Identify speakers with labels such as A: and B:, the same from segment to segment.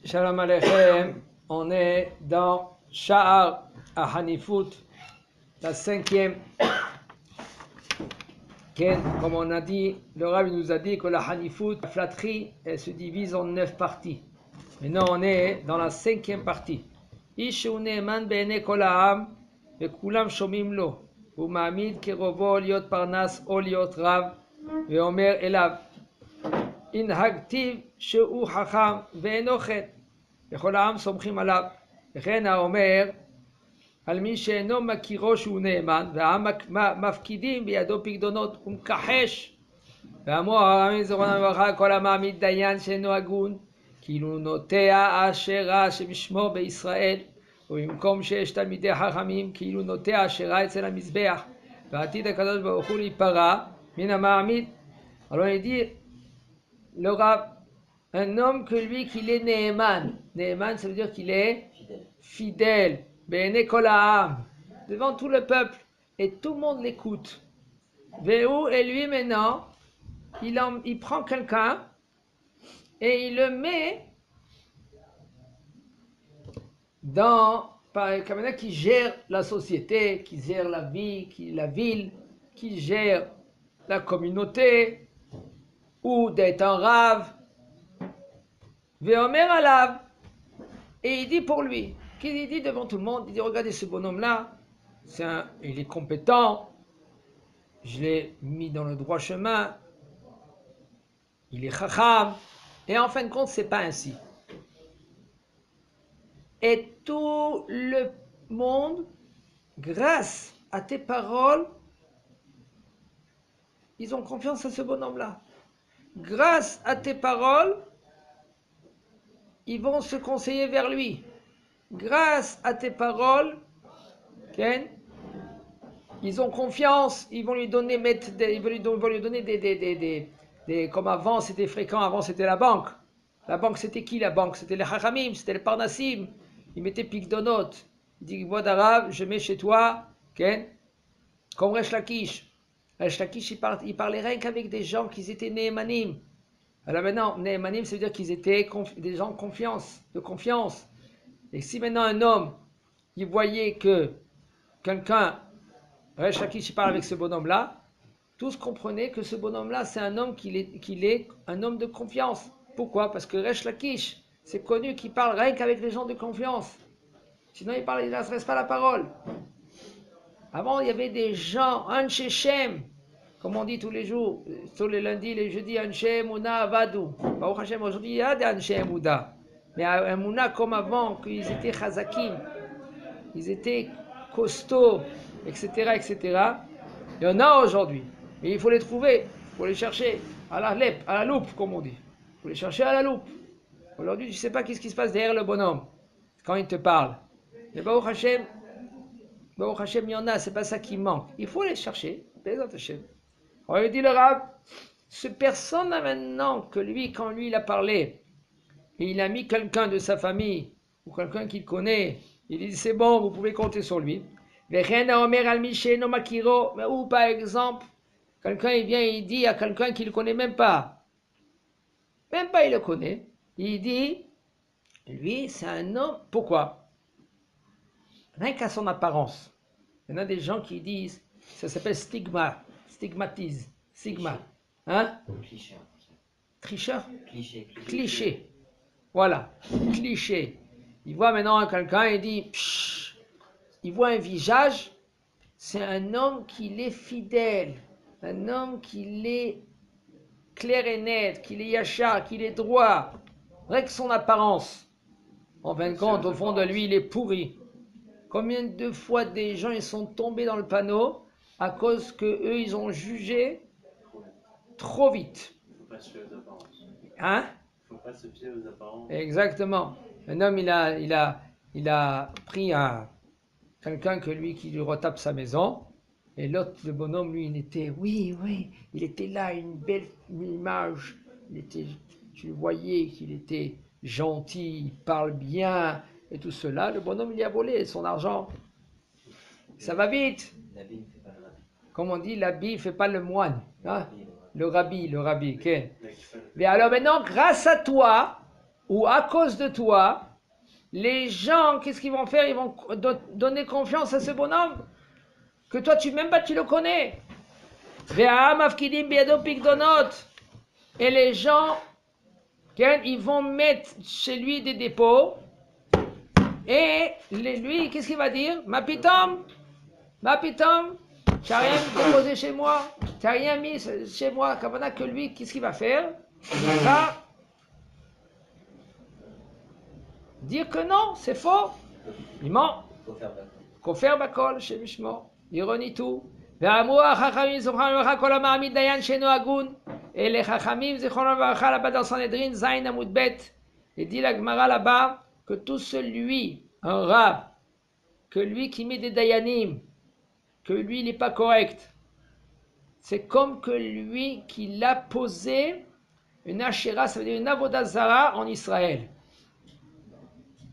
A: Shalom Aleichem, on est dans Sha'ar HaHanifut, la 5e. Comme on a dit, le Rav nous a dit que la Hanifut, la flatterie, elle se divise en 9 parties. Maintenant on est dans la 5e partie. Ishu ne'eman be'enei kol ha'am, ve'kulam shomim lo, u'ma'amid kerovo liot parnas o liot rav, ve'omer elav, הנהגתיו שהוא חכם ואינו חטא, וכל העם סומכים עליו. וכן האומר על מי שאינו מכירו שהוא נאמן, והעם מפקידים בידו פקדונות ומכחש. ואמרו הרבים זיכרונם לברכה, כל המעמיד דיין שאינו הגון, כאילו נוטע אשרה שבשמו בישראל, ובמקום שיש תלמידי חכמים, כאילו נוטע אשרה אצל המזבח, ועתיד הקדוש ברוך הוא להיפרע מן המעמיד. Alors il dit le Rav, un homme que lui qu'il est Ne'eman. Ne'eman, ça veut dire qu'il est fidèle. Be'enei kol ha'am, devant tout le peuple. Et tout le monde l'écoute. Ve'hu, et lui maintenant, il prend quelqu'un et il le met dans, quelqu'un qui gère la société, qui gère la vie, la ville, qui gère la communauté, ou d'être un rave, ve'omer alav, et il dit pour lui, qu'il dit devant tout le monde, il dit regardez ce bonhomme-là, il est compétent, je l'ai mis dans le droit chemin, il est chacham, et en fin de compte c'est pas ainsi. Et tout le monde, grâce à tes paroles, ils ont confiance à ce bonhomme-là. Grâce à tes paroles, ils vont se conseiller vers lui. Grâce à tes paroles, Ken, ils ont confiance, ils vont lui donner, des comme avant c'était fréquent, avant c'était la banque. La banque c'était qui la banque? C'était les Chachamim, c'était les Parnassim. Ils mettaient picdonotes. Il dit, voix d'arabe, je mets chez toi, Ken, comme Resh Lakish. Resh Lakish, il parlait rien qu'avec des gens qui étaient Ne'emanim. Alors maintenant, Ne'emanim, ça veut dire qu'ils étaient des gens de confiance. Et si maintenant un homme, il voyait que quelqu'un, Resh Lakish, il parle avec ce bonhomme-là, tous comprenaient que ce bonhomme-là, c'est un homme qu'il est un homme de confiance. Pourquoi? Parce que Resh Lakish, c'est connu qu'il parle rien qu'avec les gens de confiance. Sinon, il ne s'adresse pas la parole. Avant, il y avait des gens, Anshe Shem, comme on dit tous les jours, tous les lundis, les jeudis, Anshe Mouna Avadou. Baruch Hashem, aujourd'hui, il y a des Anshe Mouna. Mais un Mouna comme avant, qu'ils étaient chazakim, ils étaient costauds, etc., etc. Il y en a aujourd'hui. Mais il faut les trouver, il faut les chercher à la loupe, comme on dit. Il faut les chercher à la loupe. Aujourd'hui, tu ne sais pas qu'est-ce qui se passe derrière le bonhomme, quand il te parle. Mais Baruch Hashem, il y en a, c'est pas ça qui manque. Il faut les chercher. On lui dit le Rav, ce personne-là maintenant, que lui, quand lui il a parlé, et il a mis quelqu'un de sa famille, ou quelqu'un qu'il connaît, il dit c'est bon, vous pouvez compter sur lui. Ou par exemple, quelqu'un il vient et il dit à quelqu'un qu'il ne connaît même pas il le connaît, il dit, lui c'est un homme, pourquoi? Rien qu'à son apparence. Il y en a des gens qui disent, ça s'appelle stigma, stigmatise, stigma. Hein? Tricheur. Cliché. Voilà, cliché. Il voit maintenant quelqu'un et dit, psh, il voit un visage, c'est un homme qui est fidèle, un homme qui est clair et net, qui est yachar, qui est droit. Rien que son apparence. En fin de compte, au fond de lui, il est pourri. Combien de fois des gens ils sont tombés dans le panneau à cause que eux ils ont jugé trop vite.
B: Il ne faut pas se fier aux apparences.
A: Hein?
B: Il ne faut pas se fier aux apparences.
A: Exactement. Un homme il a pris quelqu'un que lui qui lui retape sa maison et l'autre le bonhomme lui il était il était là une belle image. Tu le voyais qu'il était gentil, il parle bien. Et tout cela, le bonhomme il y a volé son argent. Ça va vite.
C: L'habit ne fait pas le rabbi.
A: Comme on dit, l'habit ne fait pas le moine. Hein? Le rabbi, ok.
B: Mais
A: Mais alors maintenant, grâce à toi, ou à cause de toi, les gens, qu'est-ce qu'ils vont faire? Ils vont donner confiance à ce bonhomme que toi, même pas tu le connais. Et les gens, ils vont mettre chez lui des dépôts. Et lui, qu'est-ce qu'il va dire? Ma pitom, tu n'as rien déposé chez moi, tu n'as rien mis chez moi. Kavana que lui, qu'est-ce qu'il va faire? Il va dire que non, c'est faux. Il ment. Kofer bakol, chez Mishmo. Il renie tout. Et les Chachamim, là-bas dans Sanhedrin, Zain Amud Bet, et dit la Gemara là-bas que tout celui, un rab, que lui qui met des dayanim, que lui il n'est pas correct, c'est comme que lui qui l'a posé une Asherah, ça veut dire une Avodah Zara en Israël.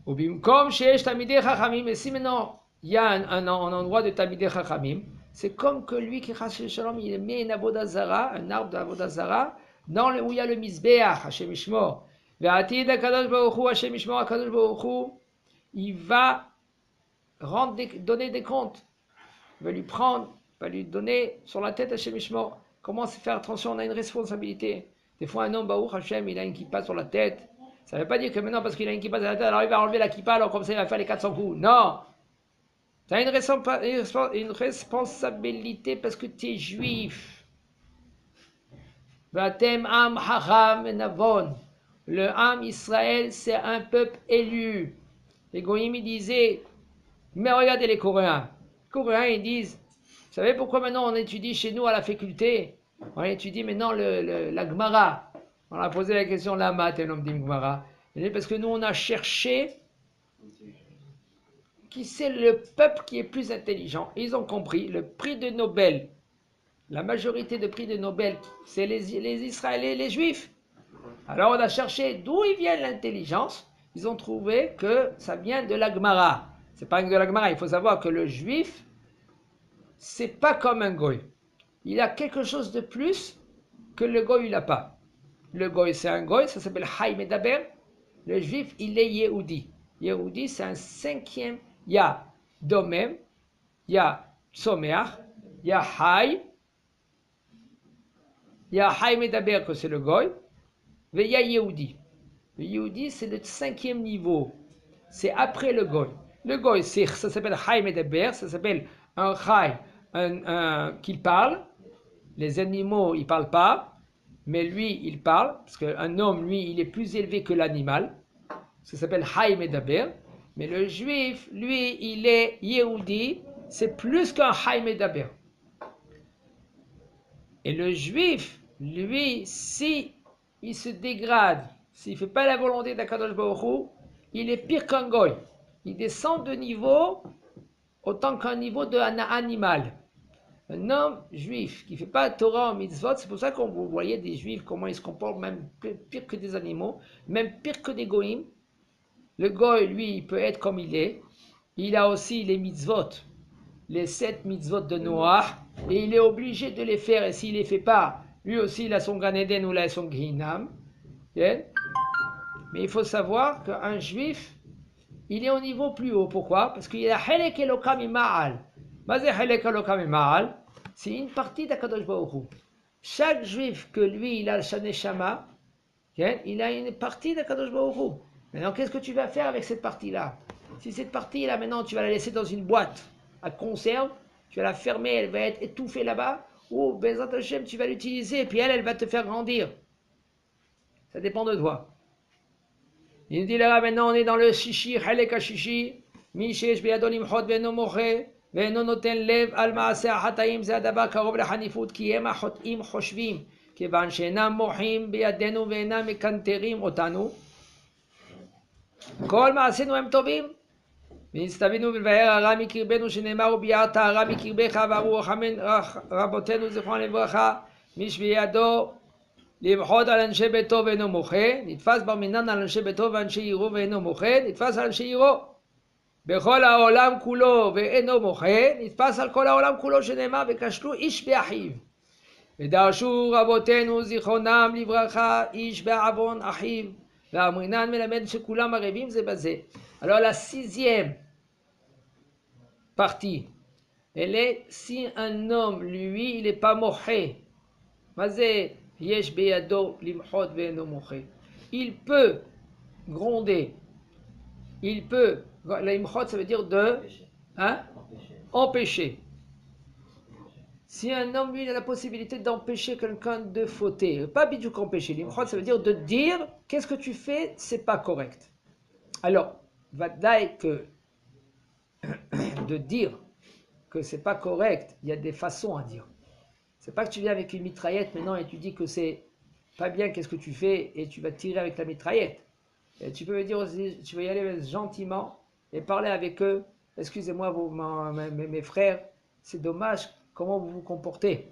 A: Ou bimkom sheyesh tamidei Chachamim, et si maintenant il y a un endroit de tamidei Chachamim, c'est comme que lui qui Chashem Shalom, il met une Avodah Zara, un arbre d'Avodah Zara, où il y a le Mizbeach, Hashem Ishmor. Ve'atid HaKadosh Baruch Hu, Hashem Ishmor, HaKadosh Baruch Hu, il va donner des comptes. Il va lui prendre, va lui donner sur la tête Hashem Ishmor. Comment se faire attention, on a une responsabilité. Des fois, un homme, Baruch Hashem, il a une kippa sur la tête. Ça ne veut pas dire que maintenant, parce qu'il a une kippa sur la tête, alors il va enlever la kippa, alors comme ça, il va faire les 400 coups. Non! Tu as une responsabilité parce que tu es juif. Vatem am hacham navon. Le Am Israël, c'est un peuple élu. Les Goïms, ils disaient, mais regardez les Coréens. Les Coréens, ils disent, vous savez pourquoi maintenant on étudie chez nous à la faculté? On étudie maintenant la Gemara. On a posé la question, la mat, et l'homme dit Gemara. Parce que nous, on a cherché qui c'est le peuple qui est plus intelligent. Ils ont compris, le prix de Nobel, la majorité de prix de Nobel, c'est les Israéliens, les Juifs. Alors on a cherché d'où il vient l'intelligence. Ils ont trouvé que ça vient de la Gemara. C'est pas de la Gemara, il faut savoir que le Juif, c'est pas comme un Goy. Il a quelque chose de plus que le Goy, il n'a pas. Le Goy, c'est un Goy, ça s'appelle Hay Medaber. Le Juif, il est Yehudi. Yehudi, c'est un cinquième. Il y a Domem, il y a Tzomeach, il y a Hay Medaber, que c'est le Goy, et il y a Yehudi. Le Yehudi, c'est le cinquième niveau. C'est après le Goy. Le Goy, ça s'appelle Hay Medaber, ça s'appelle un Hay qui parle. Les animaux, ils ne parlent pas, mais lui, il parle, parce qu'un homme, lui, il est plus élevé que l'animal. Ça s'appelle Hay Medaber. Mais le juif, lui, il est Yehudi, c'est plus qu'un Hay Medaber. Et le juif, lui, si il se dégrade, s'il ne fait pas la volonté d'Akadosh Baruch Hu, il est pire qu'un goy. Il descend de niveau autant qu'un niveau d'un animal. Un homme juif qui ne fait pas Torah en mitzvot, c'est pour ça qu'on vous voyez des juifs, comment ils se comportent, même pire que des animaux, même pire que des goïms. Le goy, lui, il peut être comme il est. Il a aussi les mitzvot, les 7 mitzvot de Noah, et il est obligé de les faire. Et s'il ne les fait pas, lui aussi, il a son Gan Eden ou il a son Gehinam. Mais il faut savoir qu'un juif, il est au niveau plus haut. Pourquoi? Parce qu'il a Helek Elokam Ima'al. Mazé Helek Elokam Ima'al, c'est une partie d'Akadosh Baruch Hu. Chaque juif que lui, il a le Shaneshama, il a une partie d'Akadosh Baruch Hu. Maintenant, qu'est-ce que tu vas faire avec cette partie-là? Si cette partie-là, maintenant, tu vas la laisser dans une boîte à conserve, tu vas la fermer, elle va être étouffée là-bas, ou Bezat Hashem, tu vas l'utiliser, et puis elle va te faire grandir. Ça dépend de toi. Il nous dit là, maintenant, on est dans le shishi, Halek ha-shishi, Mishesh be'adon imchot ve'eno moche, ve'eno noten lev al ma'aseh ha'hatayim, ze adabar karov lehanifut, ki hem ha'chotim choshvim, kevan she'enam mochim be'adenu ve'enam mekanterim otanu. כל מעשינו הם טובים, ונסתווינו ולבאר הרע מקרבנו שנאמר וביארת הרע מקרבך ואמרו רבותינו זכרונם לברכה מי שבידו למחות על אנשי ביתו ואינו מוחה, נתפס בר מינן על אנשי ביתו ואנשי עירו ואינו מוחה, נתפס על אנשי עירו. בכל העולם כולו ואינו מוחה, נתפס על כל העולם כולו שנאמר וכשלו איש באחיו. ודרשו רבותינו זיכרונם לברכה איש בעוון אחיו. Alors la sixième partie, elle est si un homme, lui, il n'est pas mohé. Il peut gronder. Il peut. L'imchot, ça veut dire de hein, empêcher. Si un homme, lui, il a la possibilité d'empêcher quelqu'un de fauter, pas bidjouk empêcher, l'imchot, ça veut dire de dire qu'est-ce que tu fais, c'est pas correct. Alors, vadaï que de dire que c'est pas correct, il y a des façons à dire. C'est pas que tu viens avec une mitraillette maintenant et tu dis que c'est pas bien, qu'est-ce que tu fais, et tu vas tirer avec la mitraillette. Et tu peux me dire aussi, tu vas y aller gentiment et parler avec eux. Excusez-moi, mes frères, c'est dommage comment vous vous comportez.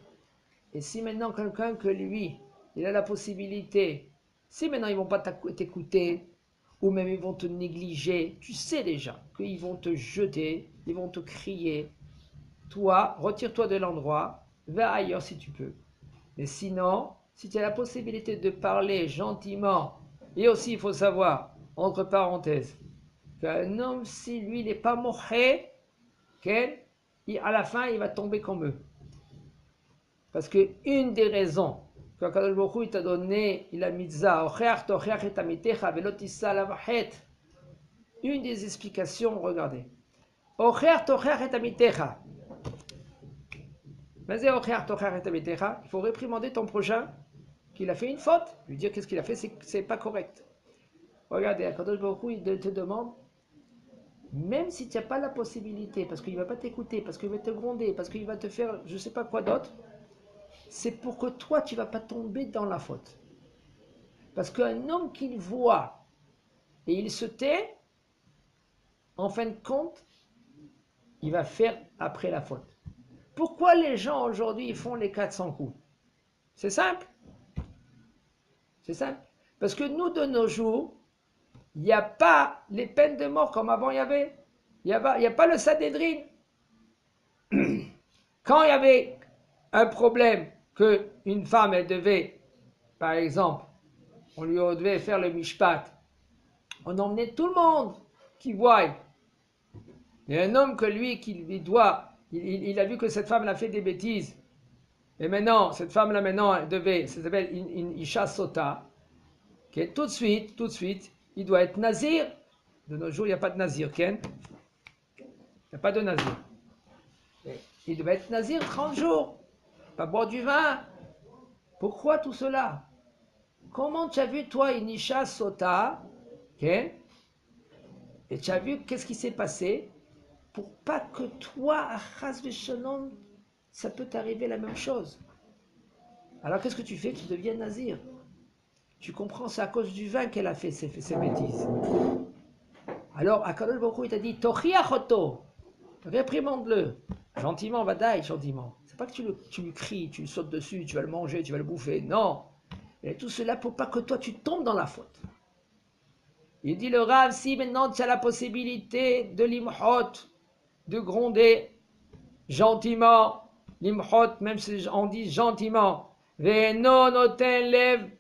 A: Et si maintenant quelqu'un que lui, il a la possibilité, si maintenant ils vont pas t'écouter, ou même ils vont te négliger, tu sais déjà qu'ils vont te jeter, ils vont te crier. Toi, retire-toi de l'endroit, va ailleurs si tu peux. Mais sinon, si tu as la possibilité de parler gentiment, et aussi il faut savoir, entre parenthèses, qu'un homme, si lui n'est pas mohé, à la fin il va tomber comme eux. Parce que une des raisons que Kadosh Baruch Hu, il t'a donné la mitzvah, une des explications, regardez. Il faut réprimander ton prochain qu'il a fait une faute, lui dire qu'est-ce qu'il a fait, c'est pas correct. Regardez, Kadosh Baruch Hu, il te demande, même si tu n'as pas la possibilité, parce qu'il ne va pas t'écouter, parce qu'il va te gronder, parce qu'il va te faire je ne sais pas quoi d'autre, c'est pour que toi, tu ne vas pas tomber dans la faute. Parce qu'un homme qu'il voit et il se tait, en fin de compte, il va faire après la faute. Pourquoi les gens aujourd'hui font les 400 coups? C'est simple. C'est simple. Parce que nous, de nos jours, il n'y a pas les peines de mort comme avant il y avait. Il n'y a pas le Sanhédrin. Quand il y avait un problème qu'une femme, elle devait, par exemple, on lui devait faire le mishpat, on emmenait tout le monde qui voit. Il y a un homme que lui, il a vu que cette femme a fait des bêtises. Et maintenant, cette femme-là, elle devait, ça s'appelle une isha sota, qui tout de suite, il doit être nazir. De nos jours, il n'y a pas de nazir, Ken. Il n'y a pas de nazir. Il doit être nazir 30 jours. Pas boire du vin. Pourquoi tout cela? Comment tu as vu, toi, une isha sota, Ken? Et tu as vu qu'est-ce qui s'est passé? Pour pas que toi, à Chas v'Shalom, ça peut t'arriver la même chose. Alors qu'est-ce que tu fais? Tu deviens nazir. Tu comprends, c'est à cause du vin qu'elle a fait ces bêtises. Alors, Akadosh Baruch Hu, il t'a dit, Tochiachoto, réprimande-le. Gentiment, vadaï, gentiment. C'est pas que tu lui cries, tu lui sautes dessus, tu vas le manger, tu vas le bouffer. Non. Et tout cela pour pas que toi, tu tombes dans la faute. Il dit le Rav, si maintenant tu as la possibilité de l'imhot, de gronder gentiment, l'imhot, même si on dit gentiment, ve'no noten lev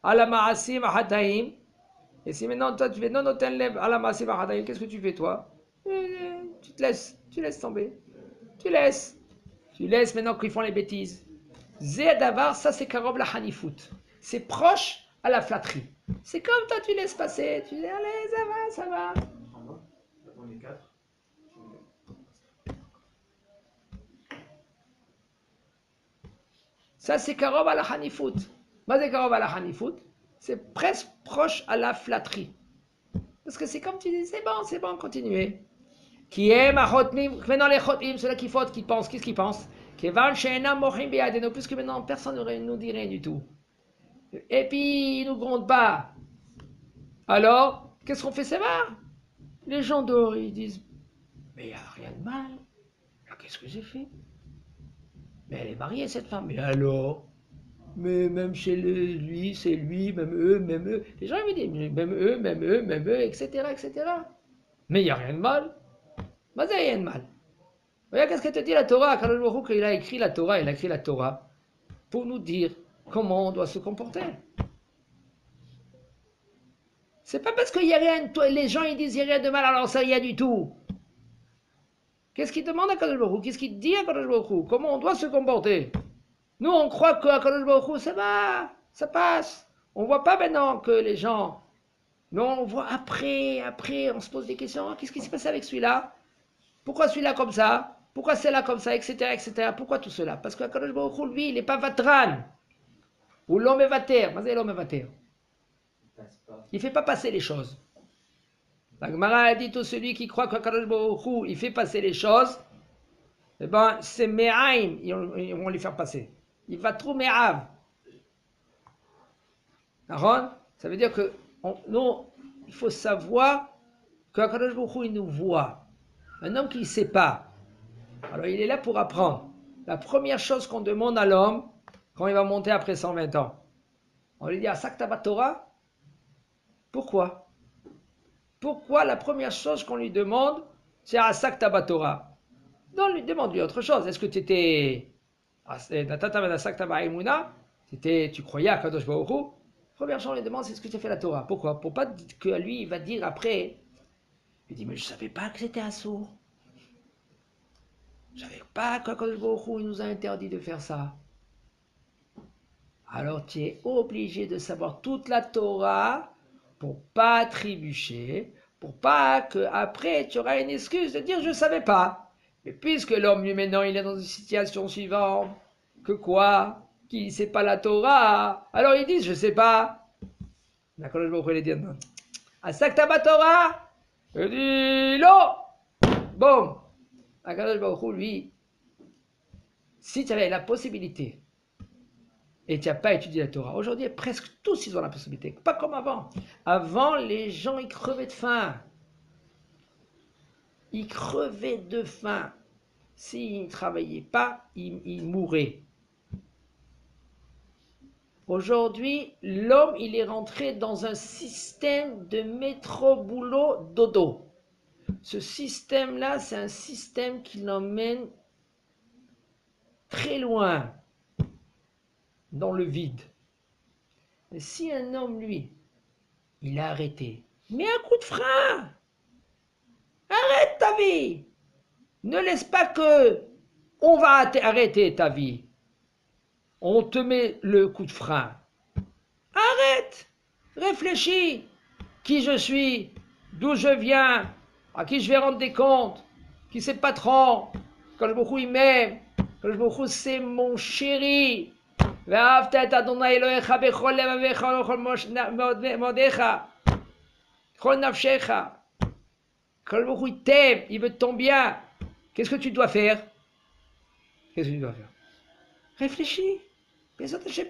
A: ala ma'asim hataim. Et si maintenant toi tu fais non noten lev ala ma'asim hataim, qu'est-ce que tu fais toi? Tu laisses tomber. Tu laisses maintenant qu'ils font les bêtises. Zé d'avar, ça c'est karob la hanifout. C'est proche à la flatterie. C'est comme toi tu laisses passer, tu dis allez ça va. Ça, c'est Karov à la Hanifout. Mais c'est Karov à la Hanifout, c'est presque proche à la flatterie. Parce que c'est comme tu dis, c'est bon, continuez. Qui aime à Chotmim, maintenant les Chotmim, ceux-là qui fautent, qui pensent, qu'est-ce qu'ils pensent? Kevan Sheina Mohim Beadeno, puisque maintenant personne ne nous dit rien du tout. Et puis, ils ne nous grondent pas. Alors, qu'est-ce qu'on fait sévère? Les gens dehors, ils disent, mais il n'y a rien de mal. Alors, qu'est-ce que j'ai fait? Mais elle est mariée, cette femme. Mais alors? Mais même chez lui, c'est lui, même eux. Les gens me disent, même eux, etc. Mais il n'y a rien de mal. Mais il n'y a rien de mal. Regarde qu'est-ce que te dit la Torah. Quand il a écrit la Torah pour nous dire comment on doit se comporter. C'est pas parce qu'il n'y a rien, les gens ils disent il n'y a rien de mal, alors c'est rien du tout. Qu'est-ce qu'il demande à Kadosh Baruch Hu? Qu'est-ce qu'il dit à Kadosh Baruch Hu? Comment on doit se comporter? Nous on croit qu'à Kadosh Baruch Hu ça va, ça passe. On voit pas maintenant que les gens... Mais on voit après, on se pose des questions. Qu'est-ce qui s'est passé avec celui-là? Pourquoi celui-là comme ça? Pourquoi celle-là comme ça, etc., etc. Pourquoi tout cela? Parce que Kadosh Baruch Hu, lui, il n'est pas vatran. Ou l'homme est vater. Mais l'homme est vater. Il ne fait pas passer les choses. La Gemara a dit tout celui qui croit que Kadosh Baruch Hu, il fait passer les choses, eh ben, c'est me'aim, ils vont les faire passer. Il va trop me'av. Aaron, ça veut dire que nous, il faut savoir que Kadosh Baruch Hu, il nous voit. Un homme qui ne sait pas, alors il est là pour apprendre. La première chose qu'on demande à l'homme, quand il va monter après 120 ans, on lui dit, Asakta Torah? Pourquoi? Pourquoi la première chose qu'on lui demande, c'est Asakta Torah? Non, lui demande-lui autre chose. Est-ce que tu étais... tu croyais à Kadosh Baruch Hu? Première chose, on lui demande, c'est ce que tu as fait la Torah. Pourquoi? Pour pas que lui, il va dire après, il dit, mais je ne savais pas que c'était assourd. Je ne savais pas que Kadosh Baruch Hu, il nous a interdit de faire ça. Alors tu es obligé de savoir toute la Torah pour pas trébucher, pour pas que après tu auras une excuse de dire je ne savais pas. Mais puisque l'homme lui maintenant il est dans une situation suivante, que quoi? Qu'il ne sait pas la Torah, alors ils disent je ne sais pas. D'accord, je vais dire non. Asakta Torah, il dit non. Bon, Akadosh Baruch Hu, lui, si tu avais la possibilité et tu n'as pas étudié la Torah, aujourd'hui presque tous ils ont la possibilité, pas comme avant. Avant les gens ils crevaient de faim. Ils crevaient de faim. S'ils ne travaillaient pas, ils mouraient. Aujourd'hui, l'homme, il est rentré dans un système de métro-boulot-dodo. Ce système-là, c'est un système qui l'emmène très loin dans le vide. Et si un homme, lui, il a arrêté, mets un coup de frein. Arrête ta vie. Ne laisse pas que on va arrêter ta vie. On te met le coup de frein. Arrête. Réfléchis. Qui je suis, d'où je viens, à qui je vais rendre des comptes, qui c'est le patron, quand beaucoup il m'aime, quand beaucoup c'est mon chéri. Quand beaucoup il t'aime, il veut ton bien. Qu'est-ce que tu dois faire? Qu'est-ce que tu dois faire? Réfléchis.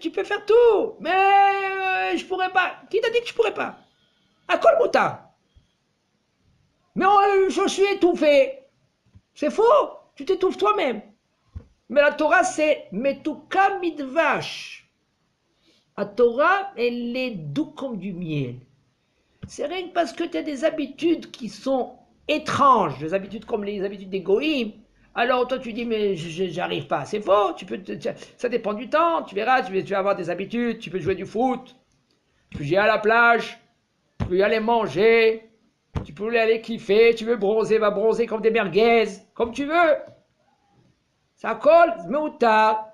A: Tu peux faire tout, mais je pourrais pas. Qui t'a dit que je pourrais pas? À quoi le moutarde? Mais je suis étouffé. C'est faux. Tu t'étouffes toi-même. Mais la Torah, c'est Metuka Midvash. La Torah, elle est douce comme du miel. C'est rien que parce que tu as des habitudes qui sont étranges, des habitudes comme les habitudes des goïms. Alors toi tu dis mais j'arrive pas, c'est faux, ça dépend du temps, tu verras, tu vas avoir des habitudes, tu peux jouer du foot, tu peux aller à la plage, tu peux y aller manger, tu peux aller kiffer, tu veux bronzer, va bronzer comme des merguez, comme tu veux. Ça colle, mais ou tard,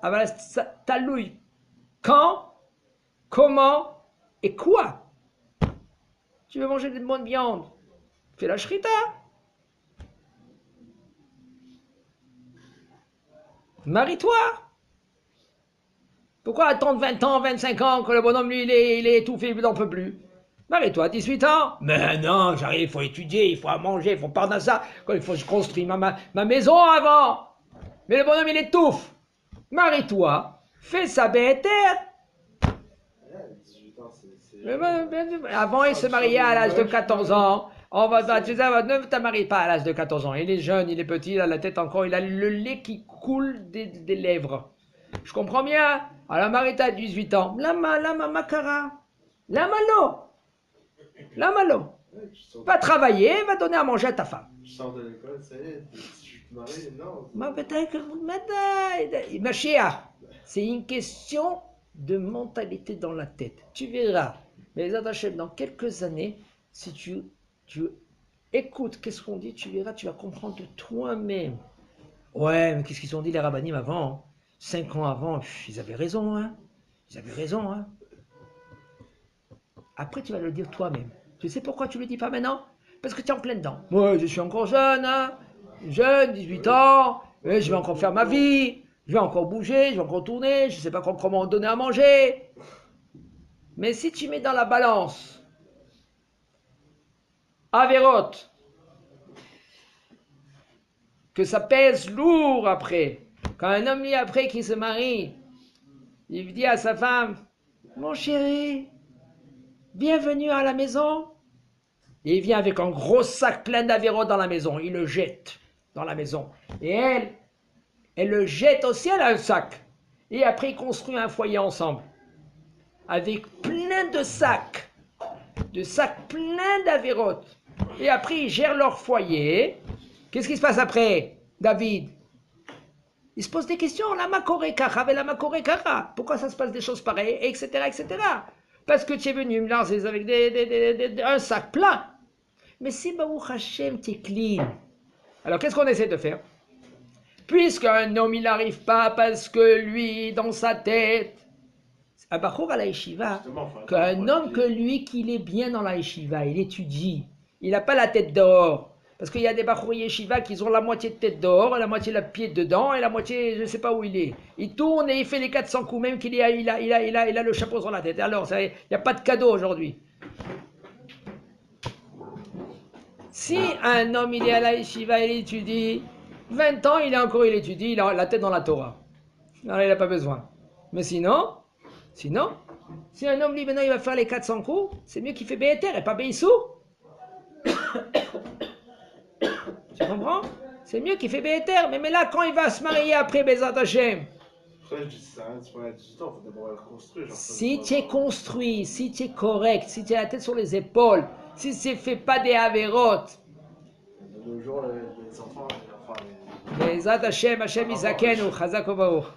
A: ta louille. Quand, comment et quoi? Tu veux manger de bonne viande, fais la shrita. Marie-toi. Pourquoi attendre 20 ans, 25 ans que le bonhomme, lui, il est étouffé, il n'en peut plus? Marie-toi, 18 ans. Mais non, j'arrive, il faut étudier, il faut manger, il faut parler de ça. Il faut que je construise ma maison avant. Mais le bonhomme, il étouffe. Marie-toi, fais sa bête. Avant, il se mariait à l'âge de 14 ans. Ne te marie pas à l'âge de 14 ans. Il est jeune, il est petit, il a la tête encore, il a le lait qui coule des lèvres. Je comprends bien. Alors, marie-toi à 18 ans. Lama makara. Lama lo. Va travailler, va donner à manger à ta femme.
B: Je sors de l'école, ça y est, si je te marie, non.
A: Mashiach, c'est une question de mentalité dans la tête. Tu verras. Mais dans quelques années, Si tu écoutes qu'est-ce qu'on dit, tu verras, tu vas comprendre de toi-même. Ouais, mais qu'est-ce qu'ils ont dit les rabbinim avant? 5 ans avant, ils avaient raison, hein. Ils avaient raison, hein. Après, tu vas le dire toi-même. Tu sais pourquoi tu ne le dis pas maintenant? Parce que tu es en plein dedans. Moi, je suis encore jeune, hein. Jeune, 18 ans, et je vais encore faire ma vie, je vais encore bouger, je vais encore tourner, je ne sais pas comment donner à manger. Mais si tu mets dans la balance Averot, que ça pèse lourd après, quand un homme lui après qui se marie, il dit à sa femme, mon chéri, bienvenue à la maison. Et il vient avec un gros sac plein d'Averot dans la maison, il le jette dans la maison. Et elle le jette aussi, elle a un sac. Et après, ils construisent un foyer ensemble, avec plein de sacs pleins d'Averot. Et après, ils gèrent leur foyer. Qu'est-ce qui se passe après, David? Il se pose des questions, la makore kara, la makore kara. Pourquoi ça se passe des choses pareilles, etc., etc. Parce que tu es venu me lancer avec un sac plein. Mais si Baruch Hashem t'es clean, alors qu'est-ce qu'on essaie de faire? Puisqu'un homme il n'arrive pas parce que lui, dans sa tête, un bachour à la yeshiva, qu'un homme que lui, qu'il est bien dans la yeshiva, il étudie, il n'a pas la tête dehors. Parce qu'il y a des bachour yeshiva qui ont la moitié de tête dehors, et la moitié de la pied dedans, et la moitié, je ne sais pas où il est. Il tourne et il fait les 400 coups, même qu'il il a le chapeau sur la tête. Alors, il n'y a pas de cadeau aujourd'hui. Si un homme il est à la yeshiva, il étudie, 20 ans, il étudie, il a la tête dans la Torah. Alors il n'a pas besoin. Mais sinon, si un homme dit maintenant il va faire les 400 coups, c'est mieux qu'il fait Béhéter et pas Béissou. Tu comprends? C'est mieux qu'il fait Béhéter. Mais là, quand il va se marier après Bezat Hashem,
B: Après, je dis ça, c'est pas 18 ans, il faut d'abord être construit. Genre,
A: si tu es construit, si tu es correct, si tu as la tête sur les épaules, si tu ne fais pas des avérotes,
B: de nos jours, les enfants,
A: Bezat Hashem, Hashem Isakenu, Chazak Obaour.